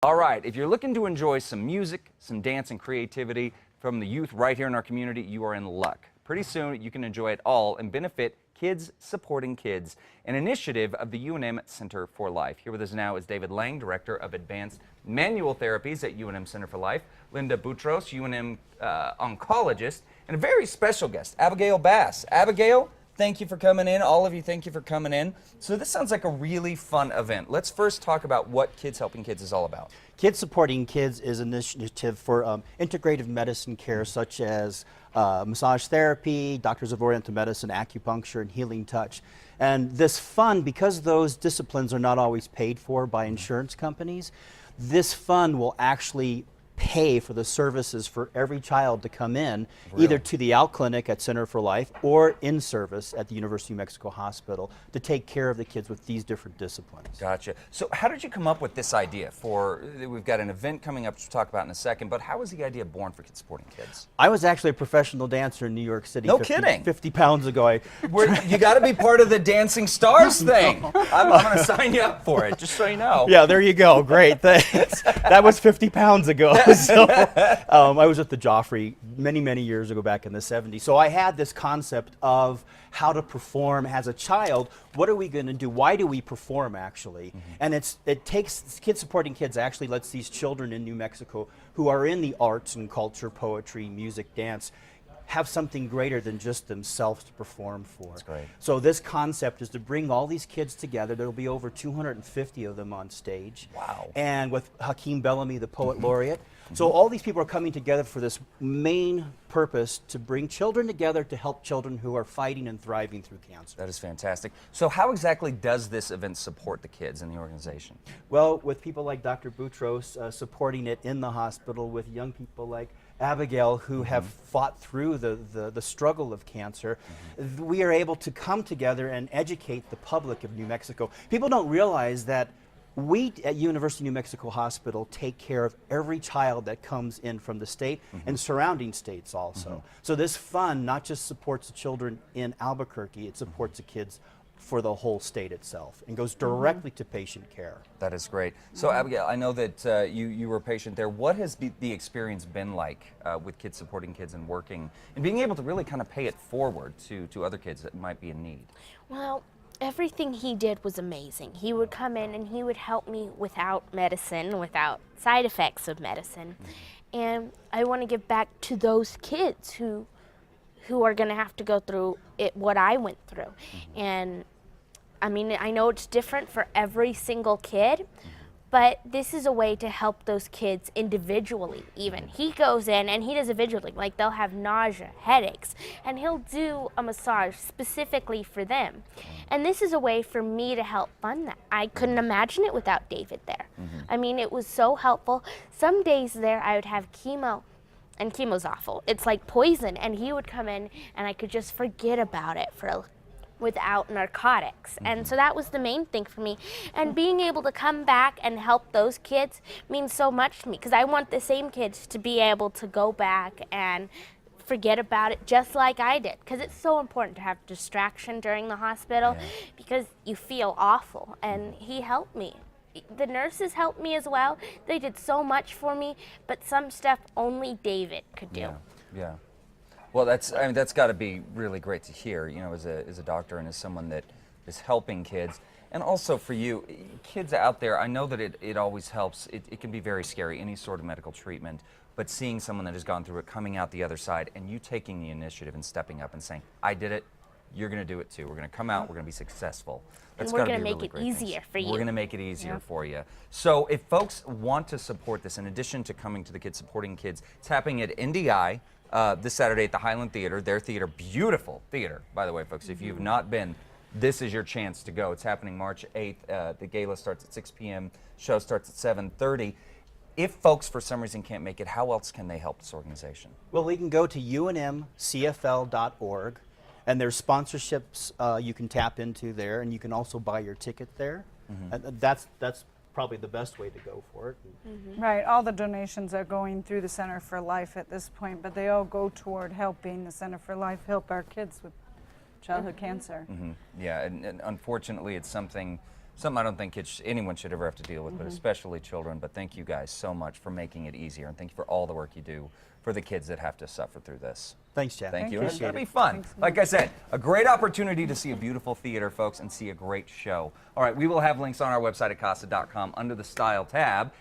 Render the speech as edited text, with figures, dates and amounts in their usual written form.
All right, if you're looking to enjoy some music, some dance, and creativity from the youth right here in our community, you are in luck. Pretty soon, you can enjoy it all and benefit Kids Supporting Kids, an initiative of the UNM Center for Life. Here with us now is David Lang, Director of Advanced Manual Therapies at UNM Center for Life, Linda Boutros, UNM oncologist, and a very special guest, Abigail Bass. Abigail, thank you for coming in. All of you, thank you for coming in. So this sounds like a really fun event. Let's first talk about what Kids Helping Kids is all about. Kids Supporting Kids is an initiative for integrative medicine care such as massage therapy, doctors of oriental medicine, acupuncture, and healing touch. And this fund, because those disciplines are not always paid for by insurance companies, this fund will actually pay for the services for every child to come in, either to the Out Clinic at Center for Life or in service at the University of Mexico Hospital to take care of the kids with these different disciplines. Gotcha. So how did you come up with this idea for, we've got an event coming up to talk about in a second, but how was the idea born for Kids Supporting Kids? I was actually a professional dancer in New York City. No kidding. 50 pounds ago. You got to be part of the Dancing Stars thing. I'm going to sign you up for it, just so you know. Yeah, there you go. Great. That was 50 pounds ago. So, I was at the Joffrey many, many years ago back in the 70s. So I had this concept of how to perform as a child. What are we going to do? Why do we perform, actually? And it takes, Kids Supporting Kids actually lets these children in New Mexico who are in the arts and culture, poetry, music, dance, have something greater than just themselves to perform for. That's great. So this concept is to bring all these kids together. There'll be over 250 of them on stage. Wow. And with Hakeem Bellamy, the poet laureate. So all these people are coming together for this main purpose to bring children together to help children who are fighting and thriving through cancer. That is fantastic. So how exactly does this event support the kids in the organization? Well, with people like Dr. Boutros supporting it in the hospital, with young people like Abigail who have fought through the struggle of cancer, we are able to come together and educate the public of New Mexico. People don't realize that we at University of New Mexico Hospital take care of every child that comes in from the state and surrounding states also. So this fund not just supports the children in Albuquerque, it supports the kids for the whole state itself and goes directly to patient care. That is great. So Abigail, I know that you were a patient there. What has the experience been like with Kids Supporting Kids and working and being able to really kind of pay it forward to other kids that might be in need? Well, everything he did was amazing. He would come in and he would help me without medicine, without side effects of medicine. And I want to give back to those kids who are going to have to go through what I went through. And I mean, I know it's different for every single kid, but this is a way to help those kids individually even. He goes in and he does it visually, like they'll have nausea, headaches, and he'll do a massage specifically for them. And this is a way for me to help fund that. I couldn't imagine it without David there. I mean, it was so helpful. Some days there I would have chemo, and chemo's awful. It's like poison, and he would come in and I could just forget about it without narcotics. And so that was the main thing for me. And being able to come back and help those kids means so much to me, because I want the same kids to be able to go back and forget about it just like I did, because it's so important to have distraction during the hospital because you feel awful, and he helped me. The nurses helped me as well. They did so much for me, but some stuff only David could do. Yeah. Well, that's got to be really great to hear, you know, as a doctor and as someone that is helping kids. And also for you, kids out there, I know that it always helps. It can be very scary, any sort of medical treatment, but seeing someone that has gone through it coming out the other side and you taking the initiative and stepping up and saying, I did it, you're going to do it too. We're going to come out, we're going to be successful. And we're going to make it easier for you. We're going to make it easier for you. So if folks want to support this, in addition to coming to the Kids Supporting Kids, it's happening at NDI this Saturday at the Highland Theater, their theater, beautiful theater, by the way, folks. If you've not been, this is your chance to go. It's happening March 8th. The gala starts at 6 p.m. Show starts at 7:30. If folks, for some reason, can't make it, how else can they help this organization? Well, we can go to unmcfl.org. And there's sponsorships you can tap into there, and you can also buy your ticket there. And that's probably the best way to go for it. Right, all the donations are going through the Center for Life at this point, but they all go toward helping the Center for Life help our kids with childhood cancer. Yeah, and unfortunately it's something Something I don't think anyone should ever have to deal with, but especially children. But thank you guys so much for making it easier, and thank you for all the work you do for the kids that have to suffer through this. Thanks, Chad. Thank you. you. And it's going to Appreciate be it. fun. Thanks so Like I said, a great opportunity to see a beautiful theater, folks, and see a great show. All right, we will have links on our website at casa.com under the Style tab.